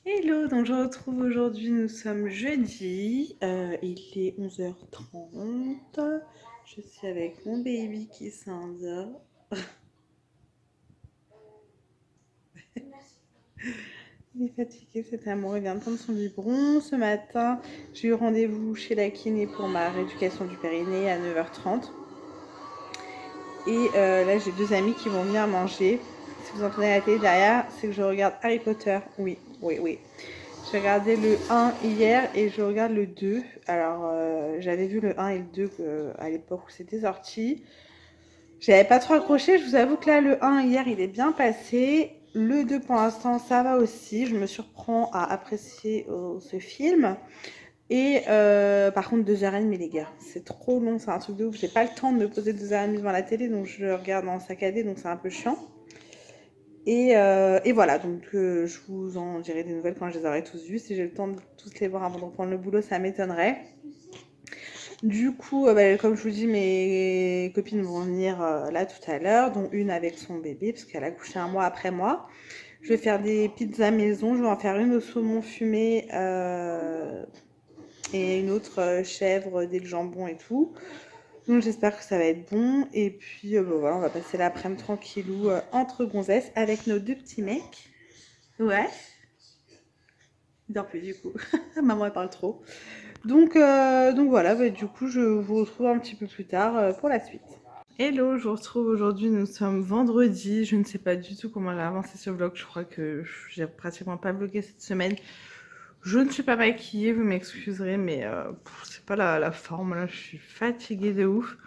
Hello, donc je retrouve aujourd'hui, nous sommes jeudi, il est 11h30, je suis avec mon baby qui s'endort, il est fatigué cet amour, il vient de prendre son biberon. Ce matin, j'ai eu rendez-vous chez la kiné pour ma rééducation du périnée à 9h30 et là j'ai deux amis qui vont venir manger. Si vous entendez la télé derrière, c'est que je regarde Harry Potter, oui, oui, oui. J'ai regardé le 1 hier et je regarde le 2. Alors, j'avais vu le 1 et le 2 à l'époque où c'était sorti. J'avais pas trop accroché. Je vous avoue que là, le 1 hier, il est bien passé. Le 2, pour l'instant, ça va aussi. Je me surprends à apprécier ce film. Et par contre, 2h30, les gars, c'est trop long. C'est un truc de ouf. J'ai pas le temps de me poser 2h30 devant la télé. Donc, je le regarde en saccadé. Donc, c'est un peu chiant. Et voilà, donc je vous en dirai des nouvelles quand je les aurai tous vus. Si j'ai le temps de tous les voir avant de reprendre le boulot, ça m'étonnerait. Du coup, bah, comme je vous dis, mes copines vont venir là tout à l'heure, dont une avec son bébé, parce qu'elle a couché un mois après moi. Je vais faire des pizzas maison, je vais en faire une au saumon fumé et une autre chèvre, des jambons et tout. Donc j'espère que ça va être bon. Et puis bah, voilà, on va passer l'après-midi tranquillou entre gonzesses avec nos deux petits mecs. Ouais. Il dort plus du coup. Maman elle parle trop. Donc voilà, bah, du coup je vous retrouve un petit peu plus tard pour la suite. Hello, je vous retrouve aujourd'hui, nous sommes vendredi. Je ne sais pas du tout comment j'ai avancé ce vlog. Je crois que j'ai pratiquement pas vlogué cette semaine. Je ne suis pas maquillée, vous m'excuserez, mais c'est pas la forme là. Je suis fatiguée de ouf.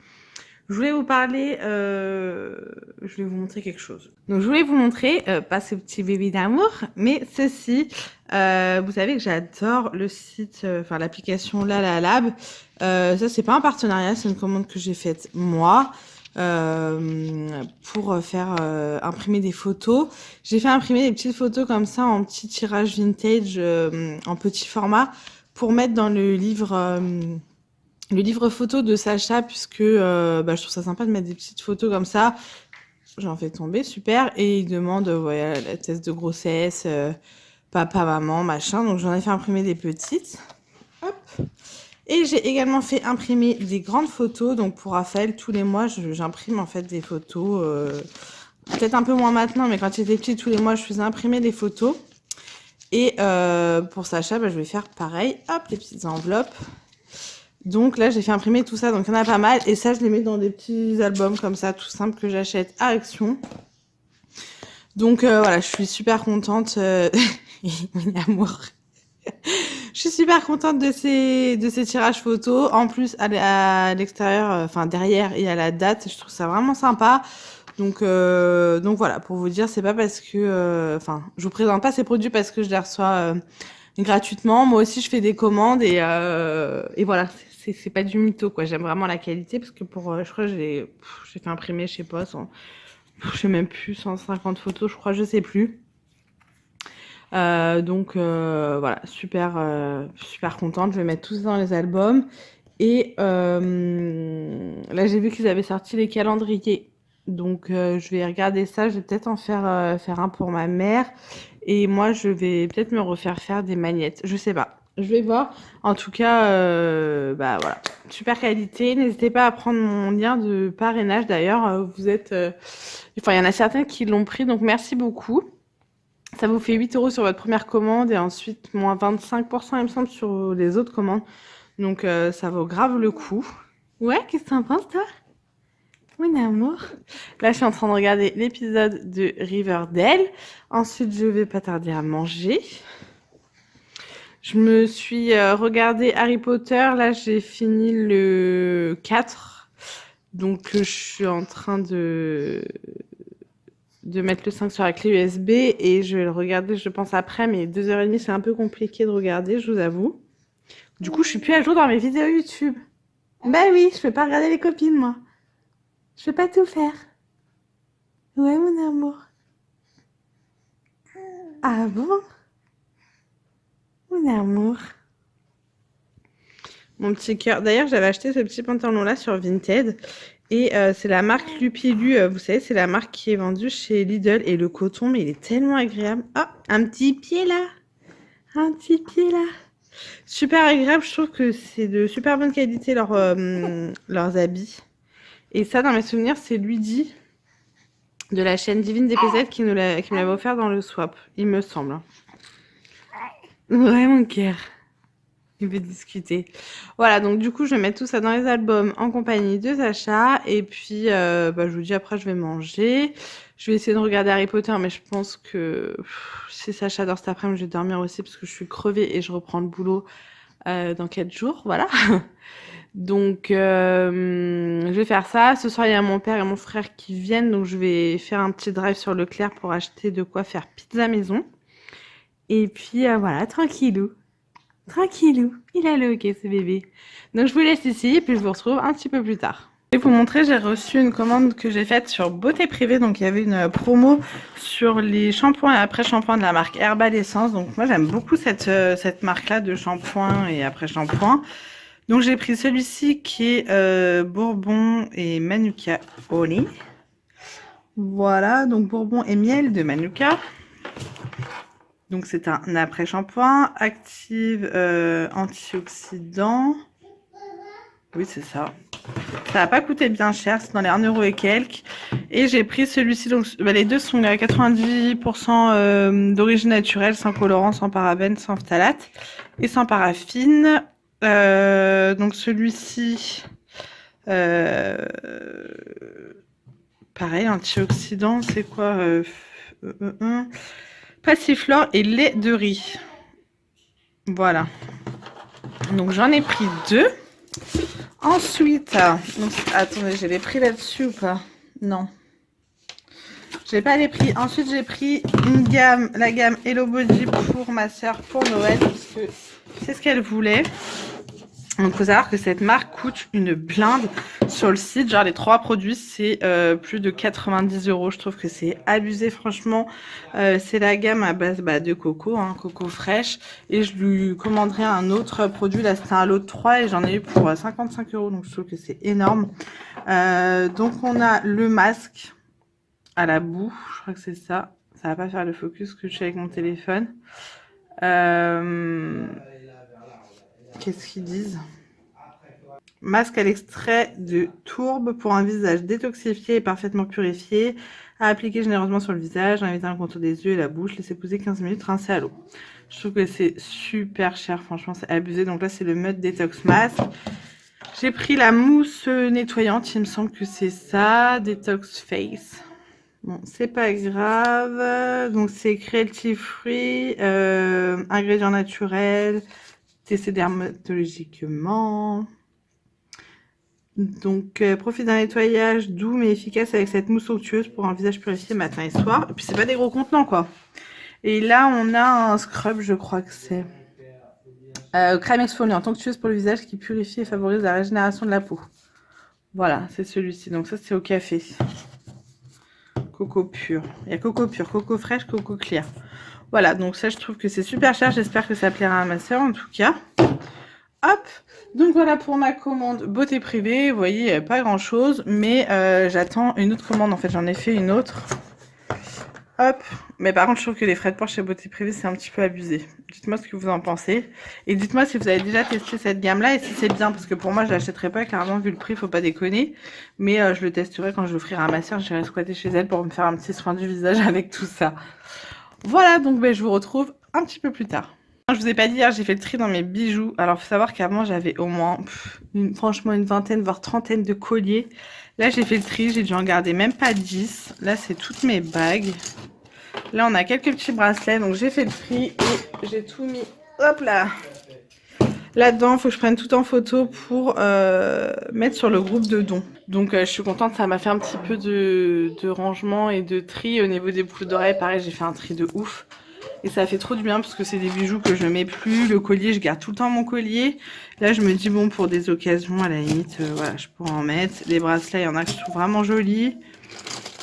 Je voulais vous parler, je voulais vous montrer quelque chose. Donc je voulais vous montrer, pas ce petit bébé d'amour, mais ceci. Vous savez que j'adore le site, enfin l'application LalaLab. Ça c'est pas un partenariat, c'est une commande que j'ai faite moi. Pour faire imprimer des photos. J'ai fait imprimer des petites photos comme ça en petit tirage vintage, en petit format, pour mettre dans le livre photo de Sacha, puisque bah, je trouve ça sympa de mettre des petites photos comme ça. J'en fais tomber, super. Et il demande voilà, la test de grossesse, papa, maman, machin. Donc j'en ai fait imprimer des petites. Hop. Et j'ai également fait imprimer des grandes photos. Donc pour Raphaël, tous les mois, j'imprime en fait des photos. Peut-être un peu moins maintenant, mais quand j'étais petite, tous les mois, je faisais imprimer des photos. Et pour Sacha, bah, je vais faire pareil. Hop, les petites enveloppes. Donc là, j'ai fait imprimer tout ça, donc il y en a pas mal. Et ça, je les mets dans des petits albums comme ça, tout simple, que j'achète à Action. Donc voilà, je suis super contente. Mon amour. Je suis super contente de ces tirages photos. En plus, à l'extérieur, enfin derrière, il y a la date. Je trouve ça vraiment sympa. Donc voilà, pour vous dire, c'est pas parce que... Enfin, je vous présente pas ces produits parce que je les reçois gratuitement. Moi aussi, je fais des commandes et voilà, c'est pas du mytho, quoi. J'aime vraiment la qualité parce que je crois que j'ai fait imprimer, je sais pas, je sais même plus, 150 photos, je crois, je sais plus. Voilà, super contente. Je vais mettre tout ça dans les albums. Et là, j'ai vu qu'ils avaient sorti les calendriers. Donc, je vais regarder ça. Je vais peut-être en faire un pour ma mère. Et moi, je vais peut-être me refaire faire des magnettes. Je sais pas. Je vais voir. En tout cas, bah voilà. Super qualité. N'hésitez pas à prendre mon lien de parrainage. D'ailleurs, vous êtes... Enfin, il y en a certains qui l'ont pris. Donc, merci beaucoup. Ça vous fait 8 € sur votre première commande et ensuite moins 25%, il me semble, sur les autres commandes. Donc, ça vaut grave le coup. Ouais, qu'est-ce que t'en penses, toi? Mon amour. Là, je suis en train de regarder l'épisode de Riverdale. Ensuite, je vais pas tarder à manger. Je me suis regardé Harry Potter. Là, j'ai fini le 4. Donc, je suis en train de mettre le 5 sur la clé USB et je vais le regarder, je pense, après. Mais 2h30, c'est un peu compliqué de regarder, je vous avoue. Du coup, je suis plus à jour dans mes vidéos YouTube. Bah oui, je peux pas regarder les copines, moi. Je peux pas tout faire. Ouais, mon amour. Ah bon? Mon amour. Mon petit cœur. D'ailleurs, j'avais acheté ce petit pantalon-là sur Vinted. Et c'est la marque Lupilu. Vous savez, c'est la marque qui est vendue chez Lidl. Et le coton, mais il est tellement agréable. Oh, un petit pied là. Un tipi là. Super agréable, je trouve que c'est de super bonne qualité leurs habits. Et ça, dans mes souvenirs, c'est Luigi de la chaîne Divine DPZ qui me l'avait offert dans le swap, il me semble. Ouais, mon cœur. Il veut discuter. Voilà, donc du coup, je vais mettre tout ça dans les albums en compagnie de Sacha. Et puis, je vous dis, après, je vais manger. Je vais essayer de regarder Harry Potter, mais je pense que si Sacha dort cet après-midi, je vais dormir aussi parce que je suis crevée et je reprends le boulot dans 4 jours. Voilà. Donc, je vais faire ça. Ce soir, il y a mon père et mon frère qui viennent. Donc, je vais faire un petit drive sur Leclerc pour acheter de quoi faire pizza maison. Et puis, voilà, tranquillou. Tranquillou. Il a le hockey, ce bébé. Donc, je vous laisse ici et puis je vous retrouve un petit peu plus tard. Je vais vous montrer, j'ai reçu une commande que j'ai faite sur Beauté Privée. Donc, il y avait une promo sur les shampoings et après-shampoings de la marque Herbal Essence. Donc, moi, j'aime beaucoup cette marque-là de shampoing et après-shampoing. Donc j'ai pris celui-ci qui est Bourbon et Manuka Honey. Voilà, donc Bourbon et miel de Manuka. Donc c'est un après-shampoing, active antioxydant. Oui, c'est ça. Ça n'a pas coûté bien cher, c'est dans les 1€ et quelques. Et j'ai pris celui-ci, donc les deux sont à 90% d'origine naturelle, sans colorant, sans parabènes, sans phtalate et sans paraffine. Donc celui-ci, pareil, antioxydant, c'est quoi Passiflore et lait de riz. Voilà. Donc j'en ai pris 2. Ensuite, donc, attendez, j'ai les prix là-dessus ou pas? Non. J'ai pas les prix. Ensuite, j'ai pris une gamme, la gamme Hello Body pour ma soeur pour Noël, parce que c'est ce qu'elle voulait. Donc, il faut savoir que cette marque coûte une blinde sur le site. Genre, les 3 produits, c'est plus de 90 €. Je trouve que c'est abusé, franchement. C'est la gamme à base de coco, hein, coco fraîche. Et je lui commanderai un autre produit. Là, c'était un lot de 3 et j'en ai eu pour 55 €. Donc, je trouve que c'est énorme. Donc, on a le masque à la boue. Je crois que c'est ça. Ça va pas faire le focus que je fais avec mon téléphone. Qu'est-ce qu'ils disent? Masque à l'extrait de tourbe pour un visage détoxifié et parfaitement purifié, à appliquer généreusement sur le visage, en évitant le contour des yeux et la bouche, laisser poser 15 minutes, rincer à l'eau. Je trouve que c'est super cher, franchement, c'est abusé. Donc là, c'est le Mud Detox Mask. J'ai pris la mousse nettoyante, il me semble que c'est ça, Detox Face. Bon, c'est pas grave. Donc, c'est cruelty free, ingrédients naturels, testé dermatologiquement. Donc, profite d'un nettoyage doux mais efficace avec cette mousse onctueuse pour un visage purifié matin et soir. Et puis, c'est pas des gros contenants, quoi. Et là, on a un scrub, je crois que c'est crème exfoliante onctueuse pour le visage qui purifie et favorise la régénération de la peau. Voilà, c'est celui-ci. Donc, ça, c'est au café. Coco pur. Il y a coco pur, coco fraîche, coco clear. Voilà, donc ça, je trouve que c'est super cher. J'espère que ça plaira à ma soeur, en tout cas. Hop, donc voilà pour ma commande beauté privée. Vous voyez, pas grand-chose, mais j'attends une autre commande. En fait, j'en ai fait une autre. Hop, mais par contre, je trouve que les frais de port chez beauté privée, c'est un petit peu abusé. Dites-moi ce que vous en pensez. Et dites-moi si vous avez déjà testé cette gamme-là et si c'est bien, parce que pour moi, je l'achèterai pas, clairement, vu le prix, faut pas déconner. Mais je le testerai quand je l'offrirai à ma soeur. J'irai squatter chez elle pour me faire un petit soin du visage avec tout ça. Voilà, donc je vous retrouve un petit peu plus tard. Je vous ai pas dit hier, j'ai fait le tri dans mes bijoux. Alors, faut savoir qu'avant, j'avais au moins, franchement, une vingtaine, voire trentaine de colliers. Là, j'ai fait le tri, j'ai dû en garder même pas 10. Là, c'est toutes mes bagues. Là, on a quelques petits bracelets, donc j'ai fait le tri et j'ai tout mis, hop là, là-dedans. Il faut que je prenne tout en photo pour mettre sur le groupe de dons. Donc, je suis contente, ça m'a fait un petit peu de rangement et de tri au niveau des boucles d'oreilles. Pareil, j'ai fait un tri de ouf. Et ça fait trop du bien parce que c'est des bijoux que je mets plus. Le collier, je garde tout le temps mon collier. Là, je me dis, bon, pour des occasions, à la limite, voilà, je pourrais en mettre. Les bracelets, il y en a que je trouve vraiment jolis.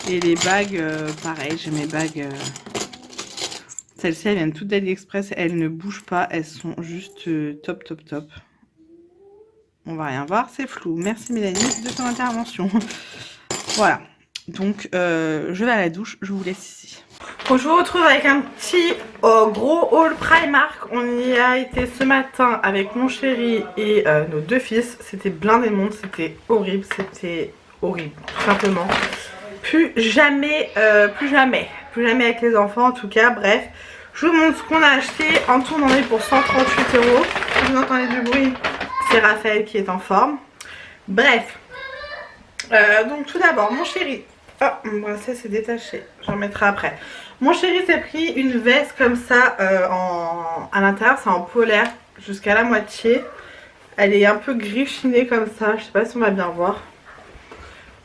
Et les bagues, pareil, j'ai mes bagues. Celles-ci, elles viennent toutes d'AliExpress. Elles ne bougent pas. Elles sont juste top, top, top. On va rien voir, c'est flou. Merci Mélanie de ton intervention. Voilà. Donc je vais à la douche, je vous laisse ici. Bon, je vous retrouve avec un petit gros haul Primark. On y a été ce matin avec mon chéri et nos deux fils. C'était blindé de monde, c'était horrible, tout simplement. Plus jamais avec les enfants en tout cas. Bref, je vous montre ce qu'on a acheté. En tout, on en est pour 138 €. Si vous entendez du bruit, c'est Raphaël qui est en forme. Bref, donc tout d'abord, mon chéri... Oh, mon bracelet s'est détaché, j'en remettrai après. Mon chéri s'est pris une veste comme ça à l'intérieur, c'est en polaire jusqu'à la moitié. Elle est un peu griffinée comme ça, je sais pas si on va bien voir.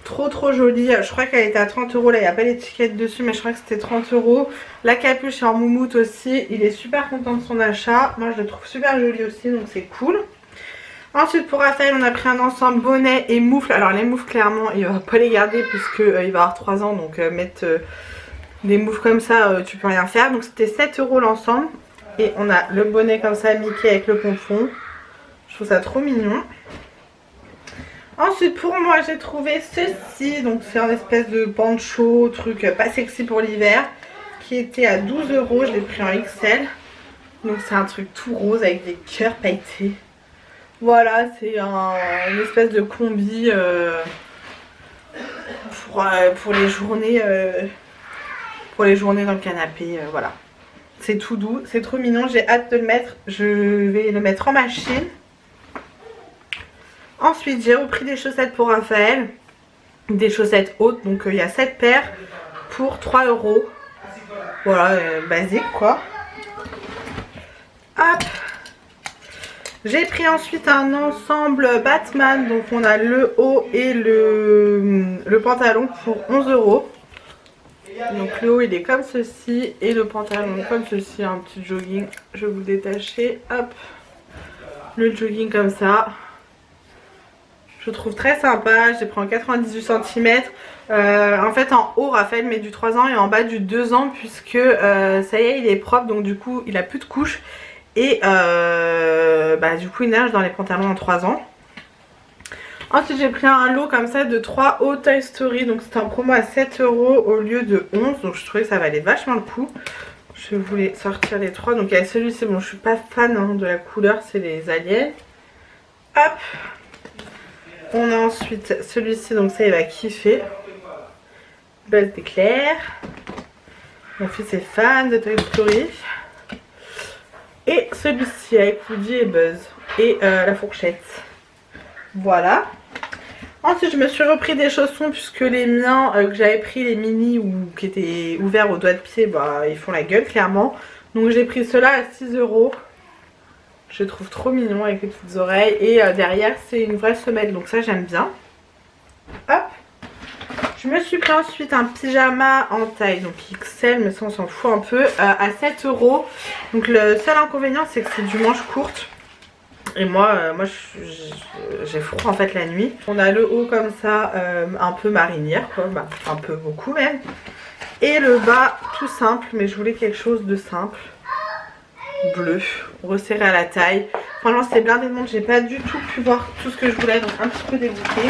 Trop jolie, je crois qu'elle était à 30 €, là il n'y a pas l'étiquette dessus mais je crois que c'était 30 €. La capuche est en moumoute aussi, il est super content de son achat. Moi je le trouve super joli aussi donc c'est cool. Ensuite pour Raphaël on a pris un ensemble bonnet et moufle. Alors les moufles clairement il va pas les garder puisque il va avoir 3 ans donc mettre des moufles comme ça tu peux rien faire. Donc c'était 7 € l'ensemble. Et on a le bonnet comme ça Mickey avec le pompon. Je trouve ça trop mignon. Ensuite pour moi j'ai trouvé ceci. Donc c'est un espèce de poncho, truc pas sexy pour l'hiver. Qui était à 12 €, je l'ai pris en XL. Donc c'est un truc tout rose avec des cœurs pailletés. Voilà, c'est une espèce de combi pour les journées dans le canapé, voilà. C'est tout doux, c'est trop mignon, j'ai hâte de le mettre. Je vais le mettre en machine. Ensuite, j'ai repris des chaussettes pour Raphaël. Des chaussettes hautes, donc il y a 7 paires pour 3 €. Voilà, basique quoi. Hop. J'ai pris ensuite un ensemble Batman, donc on a le haut et le pantalon pour 11 €. Donc le haut il est comme ceci et le pantalon comme ceci, un petit jogging. Je vais vous le détacher, hop. Le jogging comme ça. Je le trouve très sympa, j'ai pris en 98 cm. En fait en haut Raphaël met du 3 ans et en bas du 2 ans puisque ça y est il est propre donc du coup il a plus de couches. Et du coup il nage dans les pantalons en 3 ans. Ensuite j'ai pris un lot comme ça de 3 hauts Toy Story. Donc c'était en promo à 7 € au lieu de 11. Donc je trouvais que ça valait vachement le coup. Je voulais sortir les 3. Donc il y a celui-ci, bon je suis pas fan de la couleur, c'est les aliens. Hop. On a ensuite celui-ci, donc ça il va kiffer. Buzz d'éclair. Mon fils est fan de Toy Story. Et celui-ci avec Woody et Buzz. Et la fourchette. Voilà. Ensuite je me suis repris des chaussons puisque les miens que j'avais pris, les mini ou qui étaient ouverts au doigt de pied, ils font la gueule clairement. Donc j'ai pris ceux-là à 6 €. Je les trouve trop mignons avec les petites oreilles. Et derrière c'est une vraie semelle donc ça j'aime bien. Hop. Je me suis pris ensuite un pyjama en taille donc XL mais ça on s'en fout un peu à 7 €. Donc le seul inconvénient c'est que c'est du manche courte. Et moi j'ai froid en fait la nuit. On a le haut comme ça un peu marinière quoi, un peu beaucoup même. Et le bas tout simple mais je voulais quelque chose de simple. Bleu, resserré à la taille. Franchement c'est blindé de monde, j'ai pas du tout pu voir tout ce que je voulais donc un petit peu dégoûtée.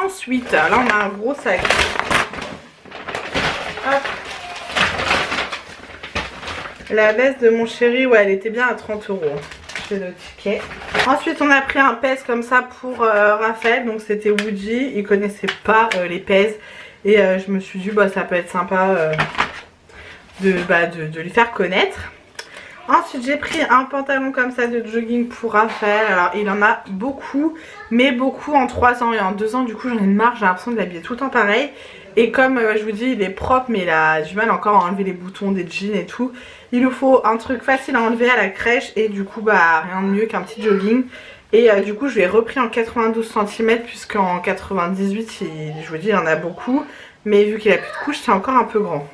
Ensuite là on a un gros sac. Hop. La veste de mon chéri, ouais elle était bien à 30 €. J'ai le ticket. Ensuite on a pris un pèse comme ça pour Raphaël, donc c'était Woody, il connaissait pas les pèses. Et je me suis dit ça peut être sympa de lui faire connaître. Ensuite j'ai pris un pantalon comme ça de jogging pour Raphaël. Alors il en a beaucoup, mais beaucoup en 3 ans et en 2 ans du coup j'en ai marre, j'ai l'impression de l'habiller tout le temps pareil. Et comme je vous dis il est propre mais il a du mal encore à enlever les boutons des jeans et tout. Il nous faut un truc facile à enlever à la crèche et du coup rien de mieux qu'un petit jogging. Et du coup je l'ai repris en 92 cm puisqu'en 98 je vous dis il en a beaucoup. Mais vu qu'il a plus de couches c'est encore un peu grand.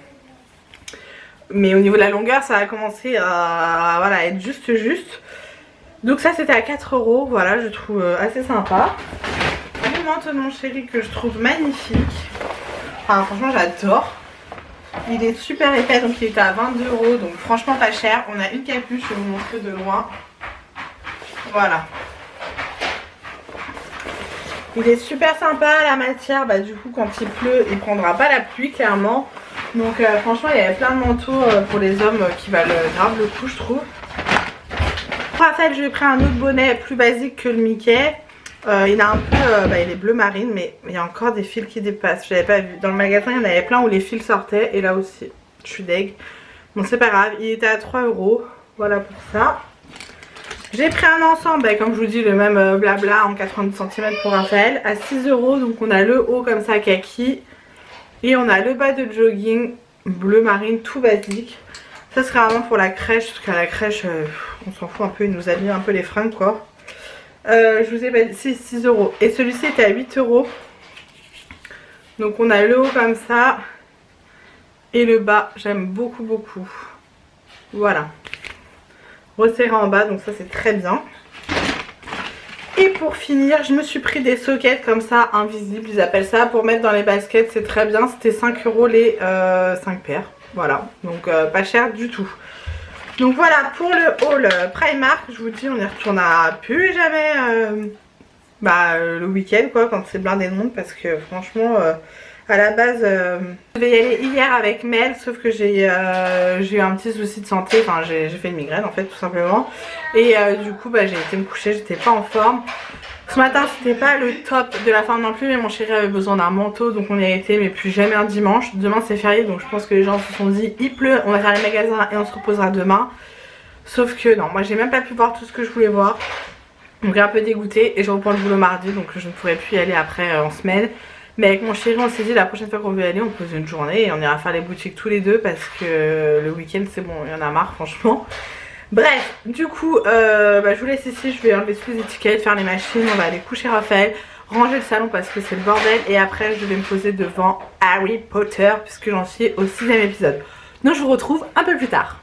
Mais au niveau de la longueur ça a commencé à être juste. Donc ça c'était à 4 €, voilà je trouve assez sympa. Le manteau de mon chéri que je trouve magnifique. Enfin franchement j'adore. Il est super épais donc il était à 22 €, donc franchement pas cher. On a une capuche, je vais vous montrer de loin. Voilà. Il est super sympa, la matière, bah du coup quand il pleut, il prendra pas la pluie clairement. Donc franchement il y avait plein de manteaux pour les hommes qui valent grave le coup je trouve. Pour Raphaël je lui ai pris un autre bonnet plus basique que le Mickey. Il a un peu, il est bleu marine mais il y a encore des fils qui dépassent, je l'avais pas vu. Dans le magasin il y en avait plein où les fils sortaient et là aussi, je suis deg. Bon c'est pas grave, il était à 3 €, voilà pour ça. J'ai pris un ensemble, comme je vous dis, le même blabla en 90 cm pour Raphaël à 6 €. Donc on a le haut comme ça kaki et on a le bas de jogging bleu marine tout basique. Ça serait vraiment pour la crèche parce qu'à la crèche on s'en fout un peu, ils nous habillent un peu les fringues quoi. Je vous ai pas dit, c'est 6 €. Et celui-ci était à 8 €. Donc on a le haut comme ça et le bas, j'aime beaucoup beaucoup. Voilà. Resserré en bas, donc ça c'est très bien. Et pour finir, je me suis pris des sockets comme ça, invisibles, ils appellent ça, pour mettre dans les baskets, c'est très bien. C'était 5 € les 5 paires. Voilà, donc pas cher du tout. Donc voilà pour le haul Primark, je vous dis on y retourne à plus jamais le week-end quoi, quand c'est blindé de monde, parce que franchement à la base je devais y aller hier avec Mel, sauf que j'ai eu un petit souci de santé, enfin j'ai fait une migraine en fait tout simplement. Et du coup j'ai été me coucher, j'étais pas en forme. Ce matin c'était pas le top de la forme non plus, mais mon chéri avait besoin d'un manteau donc on y a été, mais plus jamais un dimanche. Demain c'est férié donc je pense que les gens se sont dit il pleut, on va faire les magasins et on se reposera demain. Sauf que non, moi j'ai même pas pu voir tout ce que je voulais voir. Donc un peu dégoûtée et je reprends le boulot mardi donc je ne pourrai plus y aller après en semaine. Mais avec mon chéri on s'est dit la prochaine fois qu'on veut y aller on pose une journée et on ira faire les boutiques tous les deux parce que le week-end c'est bon, il y en a marre franchement. Bref, du coup je vous laisse ici, je vais enlever toutes les étiquettes, faire les machines, on va aller coucher Raphaël, ranger le salon parce que c'est le bordel et après je vais me poser devant Harry Potter puisque j'en suis au 6e épisode. Donc je vous retrouve un peu plus tard.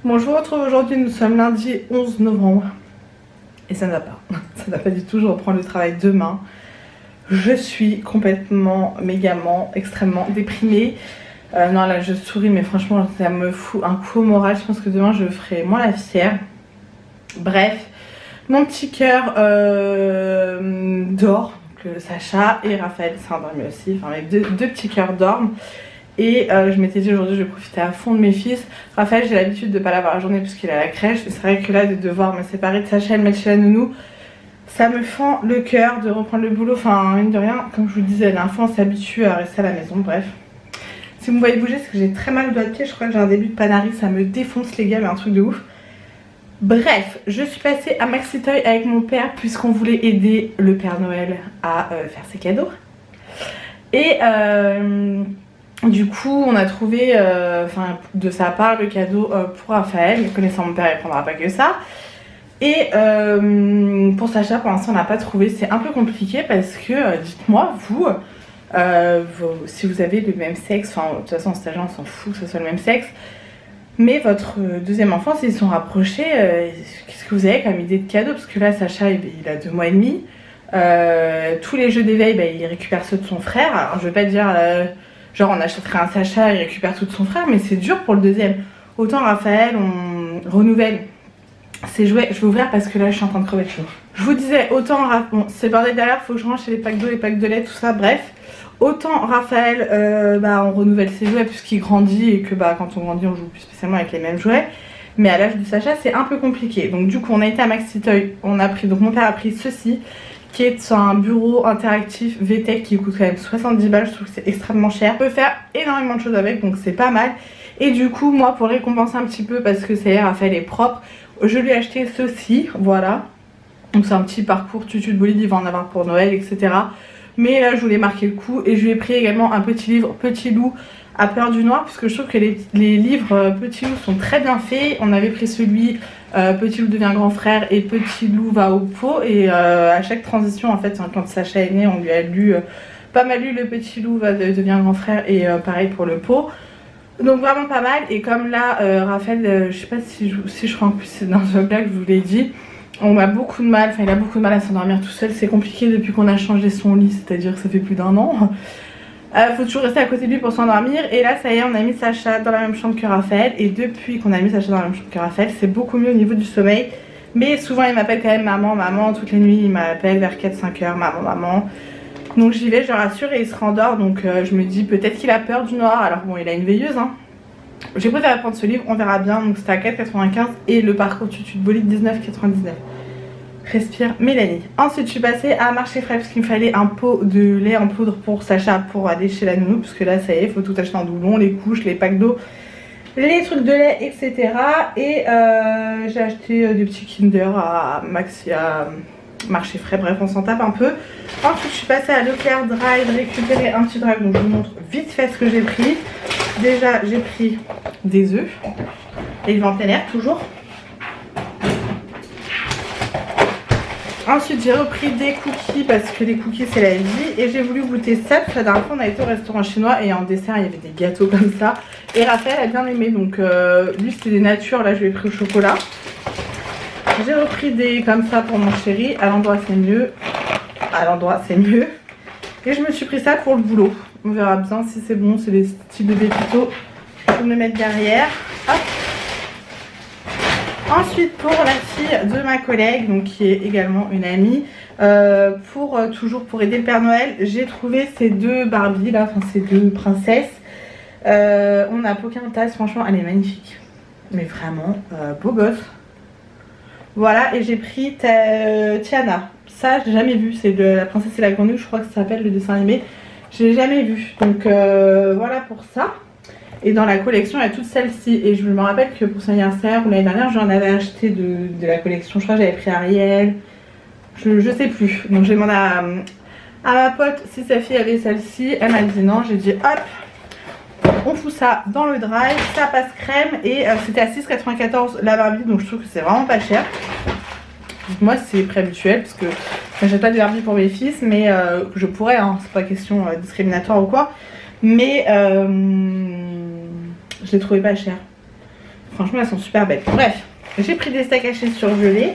Bon, je vous retrouve aujourd'hui, nous sommes lundi 11 novembre et ça ne va pas, ça ne va pas du tout, je reprends le travail demain. Je suis complètement, mégamment, extrêmement déprimée. Non là je souris mais franchement ça me fout un coup au moral, je pense que demain je ferai moins la fière. Bref, mon petit cœur dort, donc Sacha et Raphaël s'est endormi aussi, enfin mes deux petits cœurs dorment. Et je m'étais dit aujourd'hui je vais profiter à fond de mes fils. Raphaël j'ai l'habitude de ne pas l'avoir la journée puisqu'il est à la crèche. C'est vrai que là de devoir me séparer de Sacha et le mettre chez la nounou, ça me fend le cœur de reprendre le boulot. Enfin mine de rien, comme je vous disais, l'infant on s'habitue à rester à la maison, bref. Si vous me voyez bouger c'est que j'ai très mal au doigt de pied, je crois que j'ai un début de panari, ça me défonce les gars, mais un truc de ouf. Bref, je suis passée à Maxi Toy avec mon père puisqu'on voulait aider le Père Noël à faire ses cadeaux. Et du coup on a trouvé de sa part le cadeau pour Raphaël. Connaissant mon père il prendra pas que ça. Et pour Sacha pour l'instant on n'a pas trouvé, c'est un peu compliqué parce que dites-moi vous si vous avez le même sexe, enfin de toute façon en stage on s'en fout que ce soit le même sexe, mais votre deuxième enfant s'ils sont rapprochés, qu'est-ce que vous avez comme idée de cadeau? Parce que là Sacha il a 2 mois et demi, tous les jeux d'éveil il récupère ceux de son frère. Alors je vais pas dire genre on achèterait un Sacha et il récupère tout de son frère, mais c'est dur pour le deuxième. Autant Raphaël on renouvelle ses jouets. Je vais ouvrir parce que là je suis en train de crever de chaud. Je vous disais autant bon, c'est bordel derrière, faut que je range chez les packs d'eau, les packs de lait, tout ça, bref. Autant Raphaël on renouvelle ses jouets puisqu'il grandit et que quand on grandit on joue plus spécialement avec les mêmes jouets. Mais à l'âge de Sacha c'est un peu compliqué. Donc du coup on a été à Maxi Toy, on a pris, donc mon père a pris ceci qui est un bureau interactif VTech qui coûte quand même 70 balles, je trouve que c'est extrêmement cher. On peut faire énormément de choses avec donc c'est pas mal. Et du coup moi pour récompenser un petit peu parce que c'est Raphaël est propre, je lui ai acheté ceci, voilà. Donc c'est un petit parcours tutu de bolide, il va en avoir pour Noël etc. Mais là je voulais marquer le coup et je lui ai pris également un petit livre Petit Loup à peur du noir puisque je trouve que les livres Petit Loup sont très bien faits. On avait pris celui Petit Loup devient grand frère et Petit Loup va au pot et à chaque transition en fait quand Sacha est né on lui a lu pas mal lu le Petit Loup devient grand frère et pareil pour le pot. Donc vraiment pas mal. Et comme là Raphaël je sais pas si je crois en plus c'est dans ce vlog je vous l'ai dit, on a beaucoup de mal, il a beaucoup de mal à s'endormir tout seul, c'est compliqué depuis qu'on a changé son lit, c'est-à-dire que ça fait plus d'1 an. Faut toujours rester à côté de lui pour s'endormir. Et là ça y est on a mis Sacha dans la même chambre que Raphaël. Et depuis qu'on a mis Sacha dans la même chambre que Raphaël c'est beaucoup mieux au niveau du sommeil. Mais souvent il m'appelle quand même maman, maman, toutes les nuits il m'appelle vers 4-5 heures, maman, maman. Donc j'y vais, je rassure et il se rendort, donc je me dis peut-être qu'il a peur du noir, alors bon il a une veilleuse hein. J'ai préféré prendre ce livre, on verra bien, donc c'était à 4,95 et le parcours tutu de bolide 19,99. Respire Mélanie. Ensuite je suis passée à Marché Frais parce qu'il me fallait un pot de lait en poudre pour Sacha pour aller chez la nounou, parce que là ça y est, il faut tout acheter en doublon, les couches, les packs d'eau, les trucs de lait, etc. Et j'ai acheté des petits Kinder à Maxi, à Marché Frais, bref on s'en tape un peu. Ensuite je suis passée à Leclerc Drive récupérer un petit drive, donc je vous montre vite fait ce que j'ai pris. Déjà j'ai pris des œufs et ils vont en plein air toujours. Ensuite j'ai repris des cookies parce que les cookies c'est la vie et j'ai voulu goûter ça parce que la dernière fois on a été au restaurant chinois et en dessert il y avait des gâteaux comme ça et Raphaël a bien aimé, donc lui c'était des natures, là je lui ai pris au chocolat. J'ai repris des comme ça pour mon chéri, à l'endroit c'est mieux, à l'endroit c'est mieux, et je me suis pris ça pour le boulot. On verra bien si c'est bon, c'est les styles de Pépito, je vais me le mettre derrière. Hop. Ensuite pour la fille de ma collègue, donc qui est également une amie, toujours pour aider le Père Noël, j'ai trouvé ces deux Barbie là, enfin ces deux princesses. On a Pocahontas, franchement elle est magnifique, mais vraiment beau gosse. Voilà, et j'ai pris Tiana, ça j'ai jamais vu, c'est de La Princesse et la Grenouille, je crois que ça s'appelle le dessin animé, je l'ai jamais vu, donc voilà pour ça. Et dans la collection il y a toutes celles-ci, et je me rappelle que pour son anniversaire ou l'année dernière j'en avais acheté de la collection, je crois que j'avais pris Ariel, je sais plus. Donc j'ai demandé à ma pote si sa fille avait celle-ci, elle m'a dit non, j'ai dit hop, on fout ça dans le drive, ça passe crème, et c'était à 6,94 la Barbie, donc je trouve que c'est vraiment pas cher. Dites-moi si c'est préhabituel, parce que j'achète pas de Barbie pour mes fils, mais je pourrais, hein, c'est pas question discriminatoire ou quoi, mais je les trouvais pas chères. Franchement elles sont super belles. Bref, j'ai pris des steaks hachés surgelés.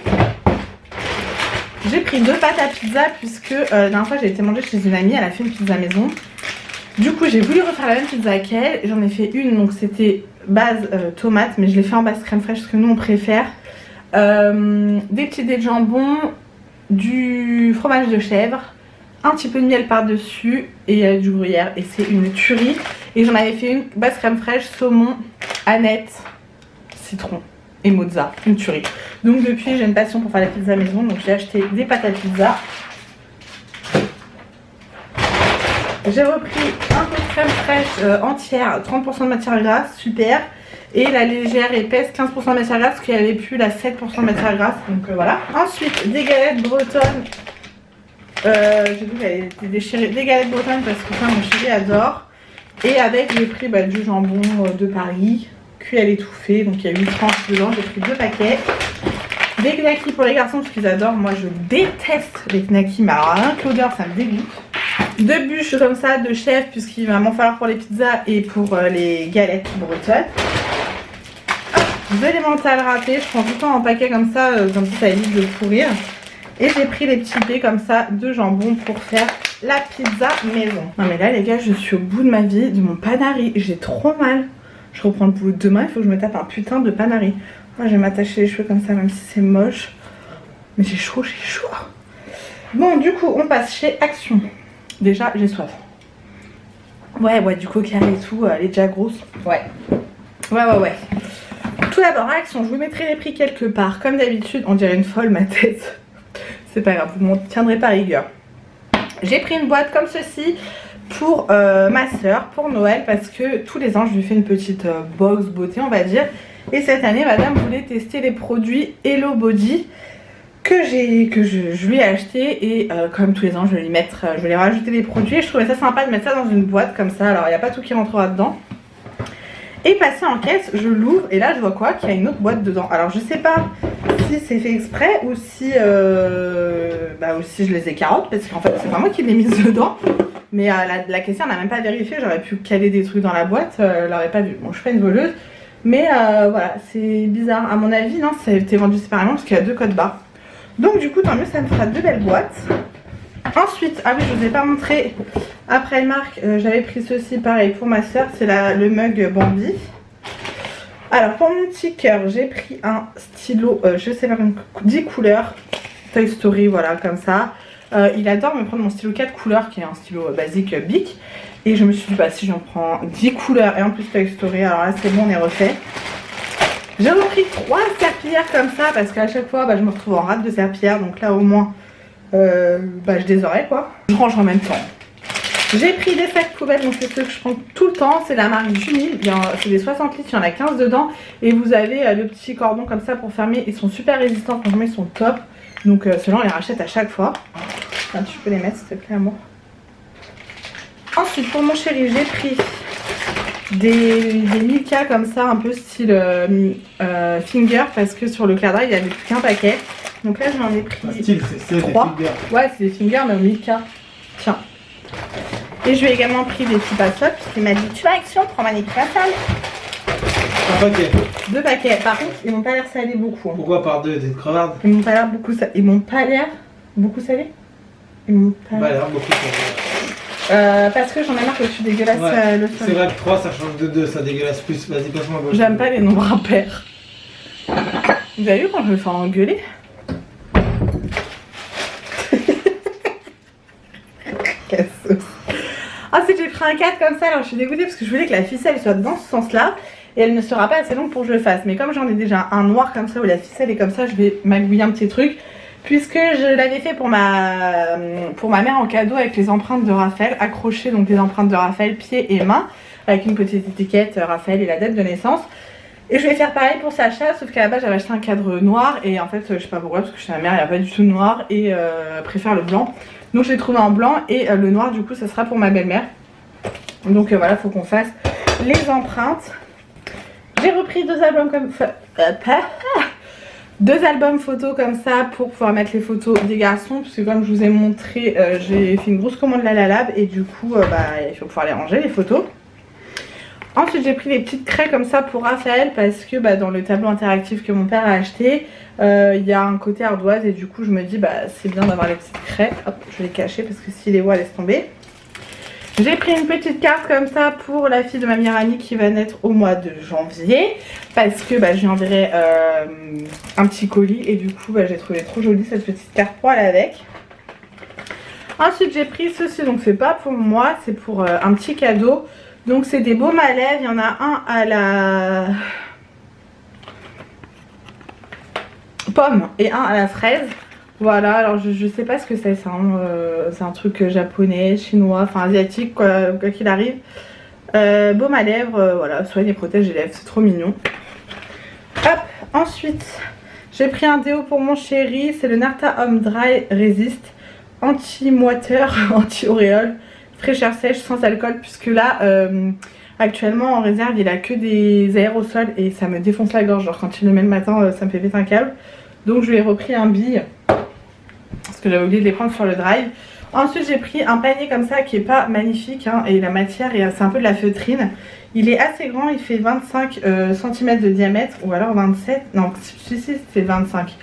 J'ai pris 2 pâtes à pizza puisque la dernière fois j'ai été manger chez une amie, elle a fait une pizza maison. Du coup j'ai voulu refaire la même pizza qu'elle. J'en ai fait une, donc c'était base tomate, mais je l'ai fait en base crème fraîche parce que nous on préfère. Des petits dés de jambon, du fromage de chèvre, un petit peu de miel par dessus et du gruyère, et c'est une tuerie. Et j'en avais fait une base crème fraîche, saumon, aneth, citron et mozza, une tuerie. Donc depuis j'ai une passion pour faire la pizza maison, donc j'ai acheté des pâtes à pizza. J'ai repris un peu de crème fraîche entière, 30% de matière grasse, super. Et la légère épaisse, 15% de matière grasse, parce qu'il n'y avait plus la 7% de matière grasse, donc voilà. Ensuite des galettes bretonnes. J'ai vu qu'elle était déchirée, des galettes bretonnes parce que ça mon chéri adore. Et avec j'ai pris du jambon de Paris, cuit à l'étouffée, donc il y a 8 tranches dedans, j'ai pris 2 paquets. Des knackis pour les garçons parce qu'ils adorent, moi je déteste les knackis, mais alors rien que l'odeur ça me dégoûte. 2 bûches comme ça de chef puisqu'il va m'en falloir pour les pizzas et pour les galettes bretonnes. De l'emmental râpé, je prends tout le temps en paquet comme ça ça évite de pourrir. Et j'ai pris les petits dés comme ça de jambon pour faire la pizza maison. Non mais là les gars, je suis au bout de ma vie, de mon panari, j'ai trop mal. Je reprends le boulot demain, il faut que je me tape un putain de panari. Moi je vais m'attacher les cheveux comme ça même si c'est moche. Mais j'ai chaud, j'ai chaud. Bon du coup on passe chez Action. Déjà j'ai soif. Ouais du coca et tout, elle est déjà grosse. Ouais. Tout d'abord Action, je vous mettrai les prix quelque part. Comme d'habitude, on dirait une folle ma tête. C'est pas grave, vous m'en tiendrez pas rigueur. J'ai pris une boîte comme ceci pour ma soeur, pour Noël, parce que tous les ans je lui fais une petite box beauté on va dire. Et cette année madame voulait tester les produits Hello Body que je lui ai acheté, et comme tous les ans je vais lui rajouter des produits, et je trouvais ça sympa de mettre ça dans une boîte comme ça, alors il n'y a pas tout qui rentrera dedans. Et passer en caisse, je l'ouvre et là je vois quoi, qu'il y a une autre boîte dedans. Alors je sais pas si c'est fait exprès ou si je les ai carottes, parce qu'en fait c'est pas moi qui l'ai mise dedans. Mais la caissière n'a même pas vérifié, j'aurais pu caler des trucs dans la boîte, elle l'aurait pas vu. Bon, je suis pas une voleuse, mais voilà, c'est bizarre. À mon avis, non, ça a été vendu séparément parce qu'il y a 2 codes barres. Donc du coup, tant mieux, ça me fera 2 belles boîtes. Ensuite, ah oui, je vous ai pas montré, après marque, j'avais pris ceci pareil pour ma soeur, c'est le mug Bambi. Alors pour mon petit cœur, j'ai pris un stylo, je sais pas, 10 couleurs, Toy Story, voilà, comme ça. Il adore me prendre mon stylo 4 couleurs, qui est un stylo basique Bic. Et je me suis dit, bah si j'en prends 10 couleurs et en plus Toy Story, alors là c'est bon, on est refait. J'ai repris 3 serpillères comme ça, parce qu'à chaque fois, bah, je me retrouve en rate de serpillère. Donc là au moins, bah, je les aurai quoi. Je range en même temps. J'ai pris des sacs poubelles, donc c'est ceux que je prends tout le temps. C'est la marque Juni, c'est des 60 litres, il y en a 15 dedans. Et vous avez le petit cordon comme ça pour fermer. Ils sont super résistants, franchement ils sont top. Donc ceux-là on les rachète à chaque fois. Enfin, tu peux les mettre s'il te plaît amour. Ensuite pour mon chéri j'ai pris des Milka comme ça, un peu style finger. Parce que sur le Cladra il y avait plus qu'un paquet. Donc là j'en ai pris style, c'est 3. Ouais c'est des fingers mais au Milka. Tiens. Et je lui ai également pris des petits pass-up puisqu'il m'a dit tu vas Action, prends ma équipe à salle. Un paquet. 2 paquets. Par contre ils m'ont pas l'air salés beaucoup. Hein. Pourquoi par 2? T'es crevarde? Ils m'ont pas l'air beaucoup salés. Ils m'ont pas l'air beaucoup salés. Ils m'ont pas l'air beaucoup salés. parce que j'en ai marre que je suis dégueulasse le sol. C'est vrai que 3 ça change de 2, ça dégueulasse plus. Vas-y passe-moi. J'aime pas les nombres impairs. Vous avez vu quand je me fais engueuler? Ensuite j'ai pris un 4 comme ça, alors je suis dégoûtée parce que je voulais que la ficelle soit dans ce sens là et elle ne sera pas assez longue pour que je le fasse. Mais comme j'en ai déjà un noir comme ça où la ficelle est comme ça, je vais magouiller un petit truc puisque je l'avais fait pour ma mère en cadeau avec les empreintes de Raphaël, accrochées, donc les empreintes de Raphaël pieds et mains avec une petite étiquette Raphaël et la date de naissance. Et je vais faire pareil pour Sacha, sauf qu'à la base j'avais acheté un cadre noir et en fait je sais pas pourquoi parce que chez ma mère il n'y a pas du tout de noir et préfère le blanc. Donc je l'ai trouvé en blanc et le noir du coup ça sera pour ma belle-mère. Donc voilà, faut qu'on fasse les empreintes. J'ai repris 2 albums comme ça. 2 albums photos comme ça pour pouvoir mettre les photos des garçons. Parce que comme je vous ai montré, j'ai fait une grosse commande La Lab et du coup bah, il faut pouvoir les ranger les photos. Ensuite j'ai pris les petites craies comme ça pour Raphaël parce que bah, dans le tableau interactif que mon père a acheté, il y a un côté ardoise et du coup je me dis bah c'est bien d'avoir les petites craies. Hop, je vais les cacher parce que s'il les voit laisse tomber. J'ai pris une petite carte comme ça pour la fille de ma meilleure amie qui va naître au mois de janvier parce que bah, je lui enverrai un petit colis et du coup bah, j'ai trouvé trop jolie cette petite carte pour aller avec. Ensuite j'ai pris ceci, donc c'est pas pour moi, c'est pour un petit cadeau. Donc c'est des baumes à lèvres, il y en a un à la pomme et un à la fraise. Voilà, alors je sais pas ce que c'est, c'est un truc japonais, chinois, enfin asiatique quoi qu'il arrive. Baume à lèvres, voilà, soigne et protège les lèvres, c'est trop mignon. Hop, ensuite j'ai pris un déo pour mon chéri, c'est le Narta Home Dry Resist anti-moiteur, anti-auréole. Fraîcheur sèche sans alcool puisque là actuellement en réserve il a que des aérosols et ça me défonce la gorge, genre quand il le met le matin ça me fait péter un câble. Donc je lui ai repris un bille parce que j'avais oublié de les prendre sur le drive. Ensuite j'ai pris un panier comme ça qui est pas magnifique hein, et la matière c'est un peu de la feutrine. Il est assez grand, il fait 25 cm de diamètre ou alors 27, non si c'est 25.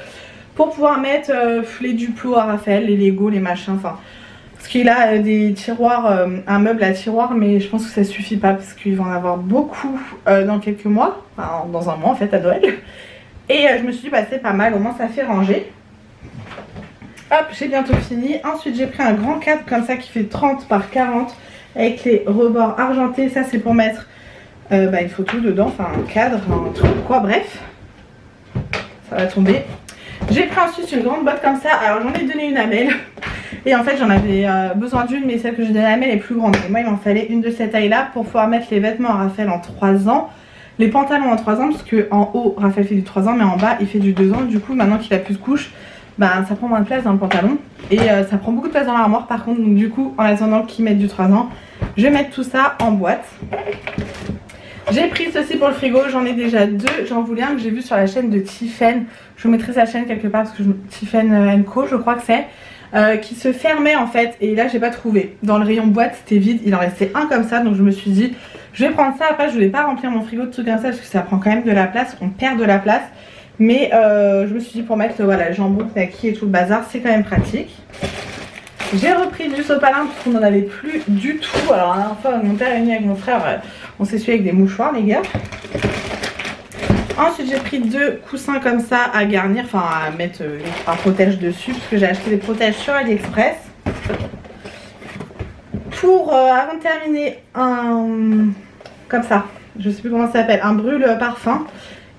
Pour pouvoir mettre les duplos à Raphaël, les Lego, les machins, enfin... Parce qu'il a des tiroirs, un meuble à tiroirs, mais je pense que ça suffit pas parce qu'il va en avoir beaucoup dans quelques mois, enfin dans un mois en fait à Noël. Et je me suis dit bah c'est pas mal, au moins ça fait ranger. Hop, j'ai bientôt fini. Ensuite j'ai pris un grand cadre comme ça qui fait 30 par 40 avec les rebords argentés. Ça c'est pour mettre une photo dedans, enfin un cadre, un truc quoi, bref. Ça va tomber. J'ai pris ensuite une grande boîte comme ça, alors j'en ai donné une à Mel. Et en fait j'en avais besoin d'une mais celle que j'ai donnée à Mel est plus grande. Et moi il m'en fallait une de cette taille là pour pouvoir mettre les vêtements à Raphaël en 3 ans. Les pantalons en 3 ans parce que en haut Raphaël fait du 3 ans mais en bas il fait du 2 ans. Du coup maintenant qu'il a plus de couches, bah, ça prend moins de place dans le pantalon. Et ça prend beaucoup de place dans l'armoire par contre. Donc du coup en attendant qu'il mette du 3 ans, je vais mettre tout ça en boîte. J'ai pris ceci pour le frigo, j'en ai déjà 2. J'en voulais un que j'ai vu sur la chaîne de Tiffen. Je vous mettrai sa chaîne quelque part parce que Tiffen & Co je crois que c'est. Qui se fermait en fait et là j'ai pas trouvé. Dans le rayon boîte c'était vide, il en restait un comme ça donc je me suis dit je vais prendre ça. Après je voulais pas remplir mon frigo de trucs comme ça parce que ça prend quand même de la place, on perd de la place. Mais je me suis dit pour mettre voilà, le jambon, knacky et tout le bazar c'est quand même pratique. J'ai repris du sopalin parce qu'on n'en avait plus du tout. Alors la dernière fois mon père est venu avec mon frère, on s'est suivi avec des mouchoirs les gars. Ensuite j'ai pris 2 coussins comme ça à garnir, enfin à mettre un protège dessus parce que j'ai acheté des protèges sur AliExpress. Pour avant de terminer un comme ça, je sais plus comment ça s'appelle, un brûle parfum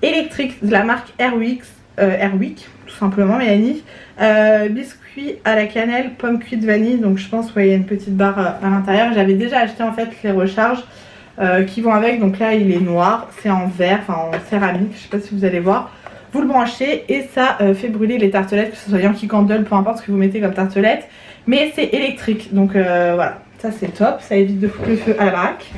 électrique de la marque Airwick, tout simplement Mélanie. Biscuit à la cannelle, pomme cuite vanille, donc je pense qu'il y a une petite barre à l'intérieur. J'avais déjà acheté en fait les recharges qui vont avec, donc là il est noir, c'est en verre, enfin en céramique, je sais pas si vous allez voir. Vous le branchez et ça fait brûler les tartelettes, que ce soit Yankee Candle, peu importe ce que vous mettez comme tartelette, mais c'est électrique, donc voilà, ça c'est top, ça évite de foutre le feu à la baraque.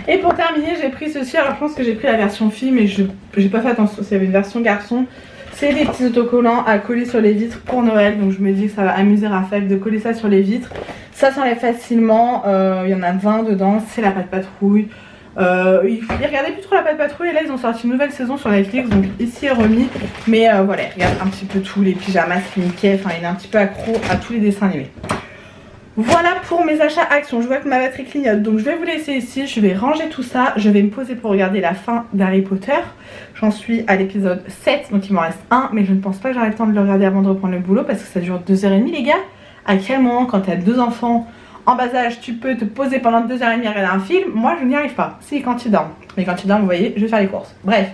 Et pour terminer j'ai pris ceci, alors je pense que j'ai pris la version fille mais j'ai pas fait attention s'il y avait une version garçon. C'est des petits autocollants à coller sur les vitres pour Noël, donc je me dis que ça va amuser Raphaël de coller ça sur les vitres. Ça s'enlève facilement, il y en a 20 dedans, c'est la Patte Patrouille. Il regardait plus trop la Patte Patrouille et là ils ont sorti une nouvelle saison sur Netflix, donc ici est remis. Mais voilà, il regarde un petit peu tout, les pyjamas, Mickey, enfin il est un petit peu accro à tous les dessins animés. Voilà pour mes achats actions, je vois que ma batterie clignote, donc je vais vous laisser ici, je vais ranger tout ça, je vais me poser pour regarder la fin d'Harry Potter. J'en suis à l'épisode 7, donc il m'en reste un, mais je ne pense pas que j'aurai le temps de le regarder avant de reprendre le boulot parce que ça dure 2h30 les gars. À quel moment quand tu as 2 enfants en bas âge tu peux te poser pendant 2h30 à regarder un film? Moi je n'y arrive pas, si quand tu dors. Mais quand tu dors vous voyez, je vais faire les courses. Bref.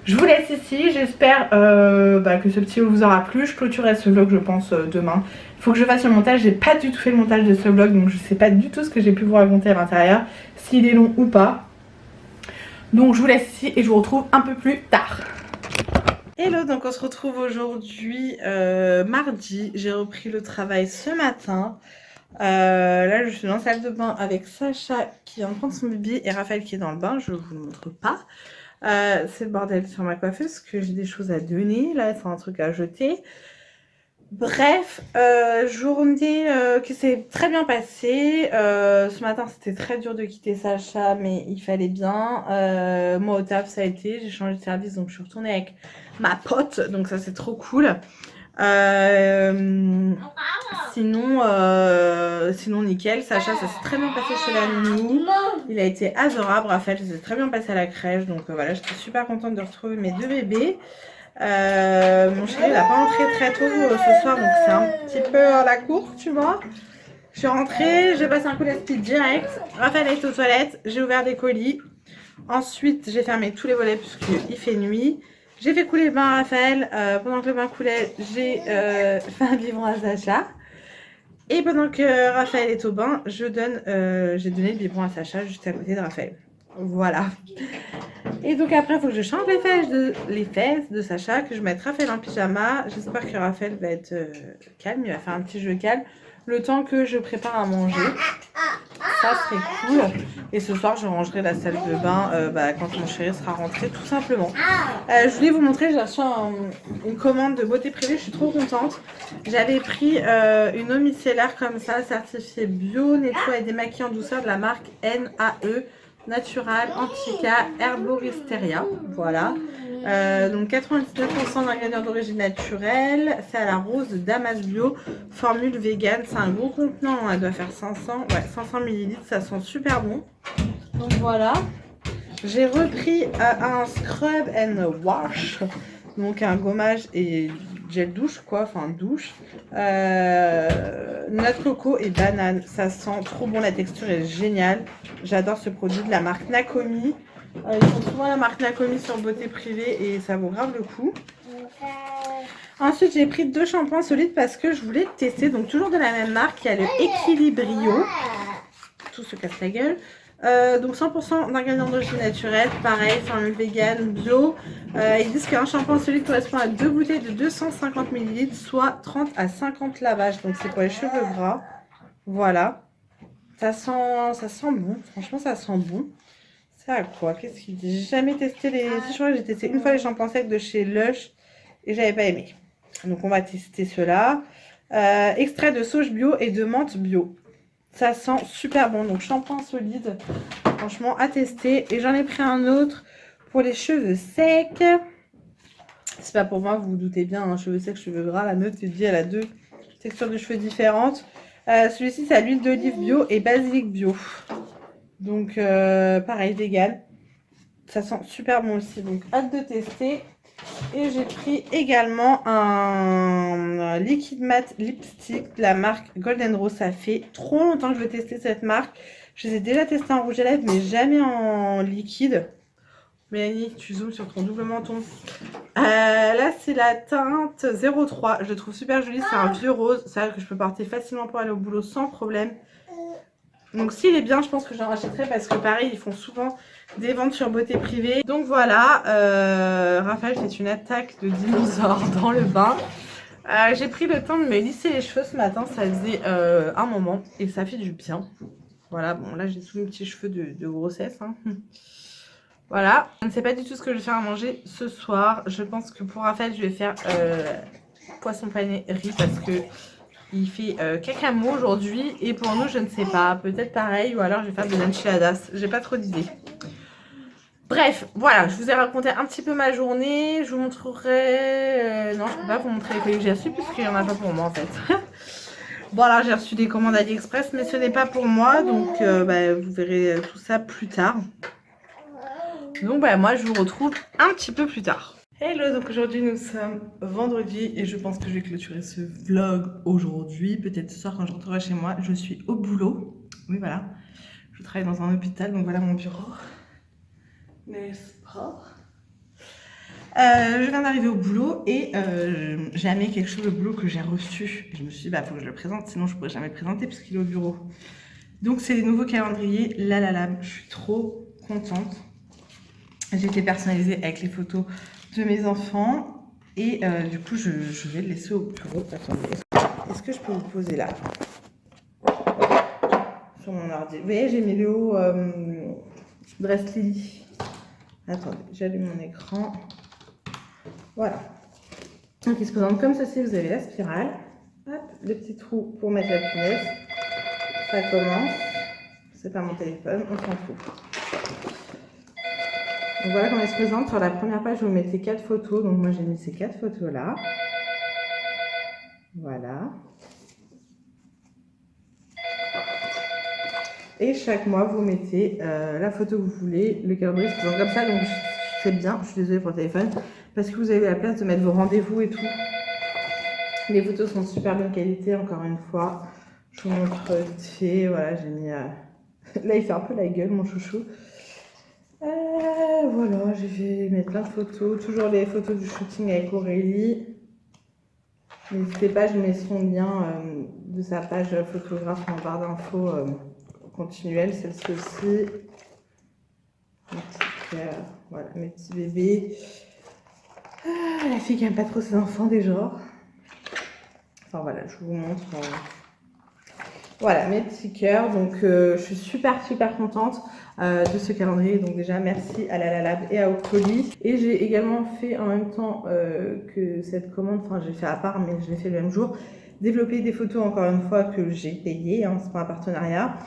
Je vous laisse ici, j'espère que ce petit haul vous aura plu. Je clôturerai ce vlog je pense demain. Il faut que je fasse le montage, j'ai pas du tout fait le montage de ce vlog donc je sais pas du tout ce que j'ai pu vous raconter à l'intérieur, s'il est long ou pas. Donc je vous laisse ici et je vous retrouve un peu plus tard. Hello, donc on se retrouve aujourd'hui mardi, j'ai repris le travail ce matin. Là je suis dans la salle de bain avec Sacha qui vient de prendre son bébé et Raphaël qui est dans le bain, je vous le montre pas. C'est le bordel sur ma coiffeuse parce que j'ai des choses à donner, là c'est un truc à jeter. Bref, journée qui s'est très bien passée. Ce matin c'était très dur de quitter Sacha mais il fallait bien. Moi au taf ça a été, j'ai changé de service donc je suis retournée avec ma pote, donc ça c'est trop cool. Sinon nickel, Sacha ça s'est très bien passé chez la nounou, il a été adorable. Raphaël ça s'est très bien passé à la crèche, donc voilà j'étais super contente de retrouver mes 2 bébés. Mon chéri il n'a pas rentré très tôt ce soir donc c'est un petit peu la course tu vois. Je suis rentrée, j'ai passé un coup d'esprit direct, Raphaël est aux toilettes, j'ai ouvert des colis, ensuite j'ai fermé tous les volets puisqu'il fait nuit. J'ai fait couler le bain à Raphaël, pendant que le bain coulait, j'ai fait un biberon à Sacha. Et pendant que Raphaël est au bain, j'ai donné le biberon à Sacha juste à côté de Raphaël. Voilà. Et donc après, il faut que je change les fesses de Sacha, que je mette Raphaël en pyjama. J'espère que Raphaël va être calme, il va faire un petit jeu calme. Le temps que je prépare à manger. Ça serait cool. Et ce soir, je rangerai la salle de bain quand mon chéri sera rentré, tout simplement. Je voulais vous montrer, j'ai reçu une commande de beauté privée, je suis trop contente. J'avais pris une eau micellaire comme ça, certifiée bio, nettoie et démaquille en douceur de la marque NAE, Natural Antica Herboristeria. Voilà. Donc 99% d'ingrédients d'origine naturelle, c'est à la rose de Damas Bio, formule vegan, c'est un gros contenant, elle doit faire 500 ml, ça sent super bon. Donc voilà, j'ai repris un scrub and wash, donc un gommage et gel douche quoi, enfin douche, noix de coco et banane, ça sent trop bon, la texture est géniale, j'adore ce produit de la marque Nakomi. Ils font souvent la marque Nakomi sur beauté privée et ça vaut grave le coup. Ensuite j'ai pris 2 shampoings solides parce que je voulais tester, donc toujours de la même marque, il y a le Equilibrio, tout se casse la gueule. Donc 100% d'ingrédients d'origine naturelle, pareil, formule vegan, bio. Ils disent qu'un shampoing solide correspond à 2 bouteilles de 250 ml, soit 30 à 50 lavages, donc c'est pour les cheveux gras. Voilà, ça sent bon, franchement ça sent bon. C'est à quoi? Qu'est-ce qu'il dit? J'ai jamais testé les... Je crois que j'ai testé une fois les shampoings secs de chez Lush et j'avais pas aimé. Donc on va tester ceux-là. Extrait de sauge bio et de menthe bio. Ça sent super bon. Donc shampoing solide. Franchement à tester. Et j'en ai pris un autre pour les cheveux secs. C'est pas pour moi, vous vous doutez bien. Hein, cheveux secs, cheveux gras. La meuf, tu te dis, elle a 2 textures de cheveux différentes. Celui-ci, c'est à l'huile d'olive bio et basilic bio. Donc pareil, vegan. Ça sent super bon aussi, donc hâte de tester. Et j'ai pris également un liquide matte lipstick de la marque Golden Rose. Ça fait trop longtemps que je veux tester cette marque. Je les ai déjà testés en rouge à lèvres, mais jamais en liquide. Mélanie, tu zoomes sur ton double menton. Là, c'est la teinte 03. Je le trouve super joli. C'est un vieux rose. C'est vrai que je peux porter facilement pour aller au boulot sans problème. Donc s'il est bien, je pense que j'en rachèterai parce que pareil, ils font souvent des ventes sur beauté privée. Donc voilà, Raphaël fait une attaque de dinosaure dans le bain. J'ai pris le temps de me lisser les cheveux ce matin, ça faisait un moment et ça fait du bien. Voilà, bon là j'ai tous mes petits cheveux de grossesse. Hein. Voilà, je ne sais pas du tout ce que je vais faire à manger ce soir. Je pense que pour Raphaël, je vais faire poisson pané riz parce que il fait cacamo aujourd'hui. Et pour nous, je ne sais pas, peut-être pareil ou alors je vais faire des enchiladas. J'ai pas trop d'idées. Bref, voilà, je vous ai raconté un petit peu ma journée. Je vous montrerai... non, je ne peux pas vous montrer les colis que j'ai reçus puisqu'il n'y en a pas pour moi en fait. Bon, alors j'ai reçu des commandes AliExpress, mais ce n'est pas pour moi. Donc, vous verrez tout ça plus tard. Donc, moi, je vous retrouve un petit peu plus tard. Hello, donc aujourd'hui nous sommes vendredi et je pense que je vais clôturer ce vlog aujourd'hui. Peut-être ce soir quand je rentrerai chez moi. Je suis au boulot. Oui, voilà. Je travaille dans un hôpital, donc voilà mon bureau. N'est-ce pas? Je viens d'arriver au boulot et j'ai amené quelque chose au boulot que j'ai reçu. Et je me suis dit, faut que je le présente, sinon je pourrais jamais le présenter puisqu'il est au bureau. Donc c'est les nouveaux calendriers Lalalab. Je suis trop contente. J'ai été personnalisée avec les photos de mes enfants et du coup je vais le laisser au bureau. Attendez, est-ce que je peux vous poser là sur mon ordi? Vous voyez, j'ai mis le haut Dress Lily. Attendez, j'allume mon écran. Voilà. Donc il se présente comme ceci, vous avez la spirale. Hop, le petit trou pour mettre la punaise. Ça commence. C'est pas mon téléphone, on s'en fout. Donc voilà comment elle se présente. Sur la première page, je vous mettez 4 photos. Donc moi, j'ai mis ces 4 photos-là. Voilà. Et chaque mois, vous mettez la photo que vous voulez. Le calendrier se présente comme ça. Donc c'est bien. Je suis désolée pour le téléphone. Parce que vous avez la place de mettre vos rendez-vous et tout. Les photos sont de super bonne qualité, encore une fois. Je vous montre vite fait. Voilà, j'ai mis... Là, il fait un peu la gueule, mon chouchou. Voilà, j'ai fait mettre plein de photos, toujours les photos du shooting avec Aurélie. N'hésitez pas, je mets son lien de sa page photographe en barre d'infos continuelle, celle-ci aussi. Voilà, mes petits bébés. La fille qui n'aime pas trop ses enfants déjà. Enfin voilà, je vous montre. Voilà, mes petits cœurs. Donc je suis super contente de ce calendrier. Donc déjà merci à Lalalab et à Octoly. Et j'ai également fait en même temps que cette commande, enfin j'ai fait à part mais je l'ai fait le même jour, développer des photos encore une fois que j'ai payées, hein, c'est pas un partenariat.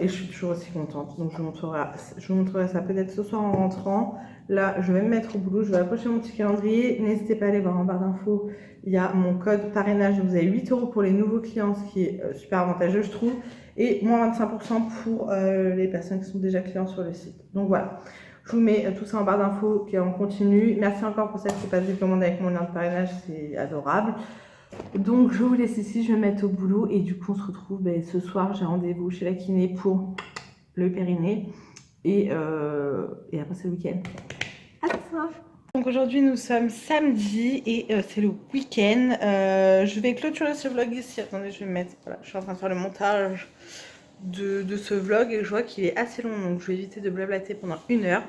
Et je suis toujours aussi contente. Donc je vous montrerai ça peut-être ce soir en rentrant. Là, je vais me mettre au boulot, je vais approcher mon petit calendrier. N'hésitez pas à aller voir en barre d'infos. Il y a mon code parrainage. Vous avez 8 € pour les nouveaux clients, ce qui est super avantageux, je trouve. Et moins 25% pour les personnes qui sont déjà clients sur le site. Donc voilà. Je vous mets tout ça en barre d'infos qui est en continu. Merci encore pour celles qui passent des commandes avec mon lien de parrainage, c'est adorable. Donc je vous laisse ici, je vais me mettre au boulot et du coup on se retrouve ce soir. J'ai rendez-vous chez la kiné pour le périnée et après c'est le week-end. À ce soir. Donc aujourd'hui nous sommes samedi et c'est le week-end. Je vais clôturer ce vlog ici. Attendez, je vais me mettre. Voilà, je suis en train de faire le montage de ce vlog et je vois qu'il est assez long, donc je vais éviter de blablater pendant 1 heure.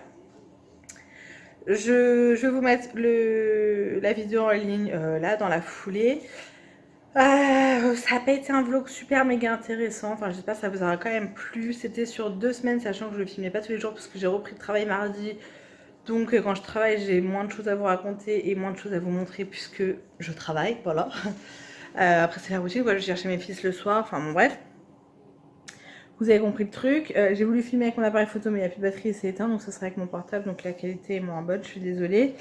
Je vais vous mettre la vidéo en ligne là dans la foulée. Ça n'a pas été un vlog super méga intéressant. Enfin, j'espère que ça vous aura quand même plu. C'était sur 2 semaines, sachant que je ne filmais pas tous les jours parce que j'ai repris le travail mardi. Donc, quand je travaille, j'ai moins de choses à vous raconter et moins de choses à vous montrer puisque je travaille. Voilà. Après, c'est la routine. Quoi. Je cherchais mes fils le soir. Enfin, bon, bref. Vous avez compris le truc. J'ai voulu filmer avec mon appareil photo, mais il n'y a plus de batterie et c'est éteint. Donc, ça sera avec mon portable. Donc, la qualité est moins bonne. Je suis désolée.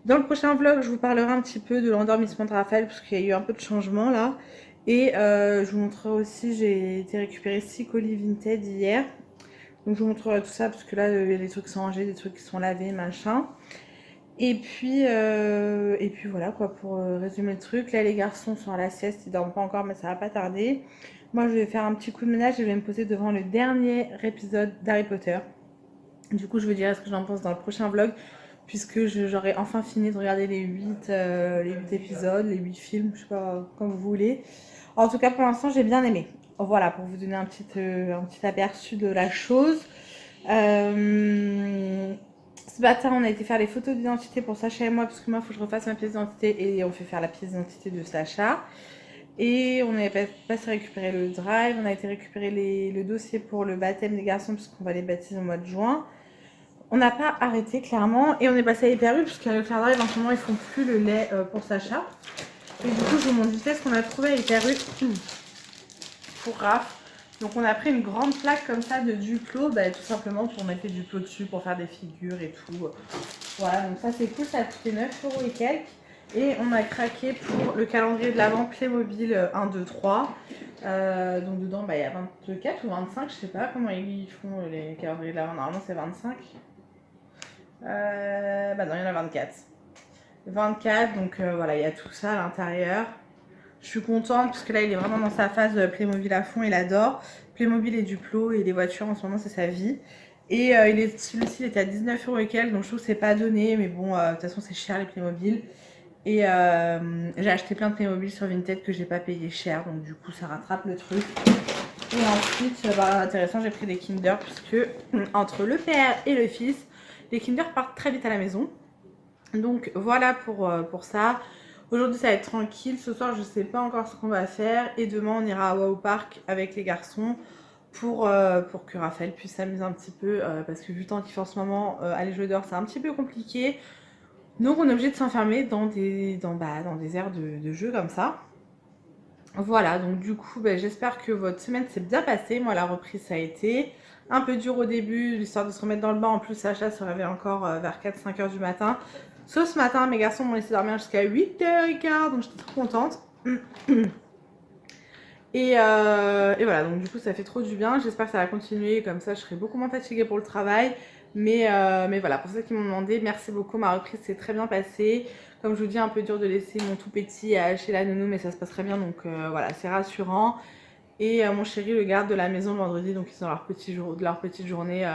Dans le prochain vlog, je vous parlerai un petit peu de l'endormissement de Raphaël parce qu'il y a eu un peu de changement là. Et je vous montrerai aussi, j'ai été récupérer 6 colis Vinted hier. Donc je vous montrerai tout ça parce que là il y a des trucs qui sont rangés, des trucs qui sont lavés, machin. Et puis voilà quoi pour résumer le truc. Là les garçons sont à la sieste, ils dorment pas encore mais ça va pas tarder. Moi je vais faire un petit coup de ménage et je vais me poser devant le dernier épisode d'Harry Potter. Du coup je vous dirai ce que j'en pense dans le prochain vlog puisque j'aurai enfin fini de regarder les 8 épisodes, les 8 films, je sais pas comme vous voulez. En tout cas pour l'instant j'ai bien aimé. Voilà pour vous donner un petit aperçu de la chose. Ce matin, on a été faire les photos d'identité pour Sacha et moi, parce que moi, il faut que je refasse ma pièce d'identité et on fait faire la pièce d'identité de Sacha. Et on est passé récupérer le drive, on a été récupérer le dossier pour le baptême des garçons, puisqu'on va les baptiser au mois de juin. On n'a pas arrêté, clairement, et on est passé à Hyper U, puisqu'à Leclerc Drive, en ce moment, ils font plus le lait pour Sacha. Et du coup, je vous montre vite fait ce qu'on a trouvé à Hyper U pour Raph. Donc on a pris une grande plaque comme ça de Duplo, tout simplement pour mettre les Duplo dessus, pour faire des figures et tout. Voilà, donc ça c'est cool, ça a coûté 9 € et quelques. Et on a craqué pour le calendrier de l'Avent Playmobil 1, 2, 3. Donc dedans, il y a 24 ou 25, je sais pas comment ils font les calendriers de l'Avent. Normalement c'est 25. Non, il y en a 24. 24, donc voilà, il y a tout ça à l'intérieur. Je suis contente parce que là il est vraiment dans sa phase Playmobil à fond, il adore. Playmobil et Duplo et les voitures en ce moment c'est sa vie. Et celui-ci il était à 19 € et quelques, donc je trouve que c'est pas donné, mais bon, de toute façon c'est cher les Playmobil. Et j'ai acheté plein de Playmobil sur Vinted que j'ai pas payé cher, donc du coup ça rattrape le truc. Et ensuite, intéressant, j'ai pris des Kinder puisque entre le père et le fils, les Kinder partent très vite à la maison. Donc voilà pour ça. Aujourd'hui ça va être tranquille, ce soir je sais pas encore ce qu'on va faire et demain on ira à Wow Park avec les garçons pour que Raphaël puisse s'amuser un petit peu parce que vu le temps qu'il fait en ce moment, aller jouer dehors c'est un petit peu compliqué. Donc on est obligé de s'enfermer dans des aires de jeu comme ça. Voilà, donc du coup j'espère que votre semaine s'est bien passée. Moi la reprise ça a été un peu dur au début, l'histoire de se remettre dans le bain. En plus Sacha se réveille encore vers 4-5 h du matin. Sauf ce matin, mes garçons m'ont laissé dormir jusqu'à 8 h 15, donc j'étais trop contente. Et voilà, donc du coup ça fait trop du bien. J'espère que ça va continuer, comme ça je serai beaucoup moins fatiguée pour le travail. Mais voilà, pour ceux qui m'ont demandé, merci beaucoup, ma reprise s'est très bien passée. Comme je vous dis, un peu dur de laisser mon tout petit chez la nounou, mais ça se passe très bien, donc voilà, c'est rassurant. Et mon chéri le garde de la maison le vendredi, donc ils sont leur petite journée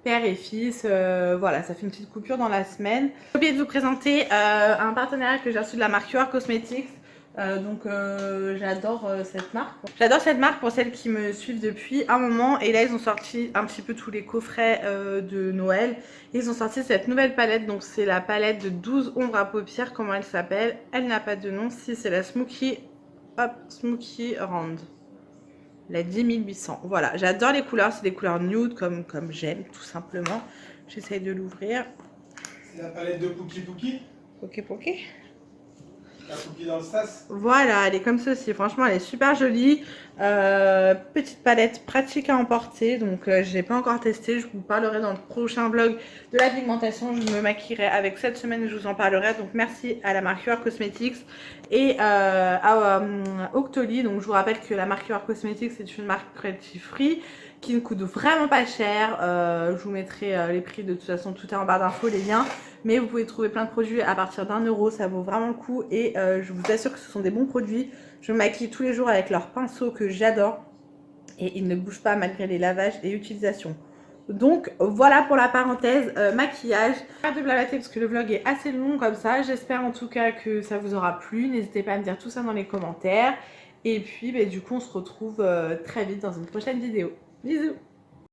père et fils. Voilà, ça fait une petite coupure dans la semaine. J'ai oublié de vous présenter un partenariat que j'ai reçu de la marque QR Cosmetics. J'adore cette marque. J'adore cette marque pour celles qui me suivent depuis un moment. Et là, ils ont sorti un petit peu tous les coffrets de Noël. Ils ont sorti cette nouvelle palette. Donc, c'est la palette de 12 ombres à paupières. Comment elle s'appelle? Elle n'a pas de nom. Si, c'est la Smoky Round. La 10800. Voilà, j'adore les couleurs. C'est des couleurs nude comme j'aime, tout simplement. J'essaye de l'ouvrir. C'est la palette de Pookie Pookie. Pookie Pookie. La Pookie dans le sas. Voilà, elle est comme ceci. Franchement, elle est super jolie. Petite palette pratique à emporter. Donc, je l'ai pas encore testée. Je vous parlerai dans le prochain vlog de la pigmentation. Je me maquillerai avec cette semaine et je vous en parlerai. Donc, merci à la marque QR Cosmetics et à Octoly. Donc, je vous rappelle que la marque QR Cosmetics c'est une marque cruelty free qui ne coûte vraiment pas cher. Je vous mettrai les prix, de toute façon tout est en barre d'infos, les liens. Mais vous pouvez trouver plein de produits à partir d'1 €, ça vaut vraiment le coup. Et je vous assure que ce sont des bons produits. Je me maquille tous les jours avec leurs pinceaux que j'adore. Et ils ne bougent pas malgré les lavages et utilisations. Donc voilà pour la parenthèse maquillage. Pas de blablater parce que le vlog est assez long comme ça. J'espère en tout cas que ça vous aura plu. N'hésitez pas à me dire tout ça dans les commentaires. Et puis du coup on se retrouve très vite dans une prochaine vidéo. Bisous!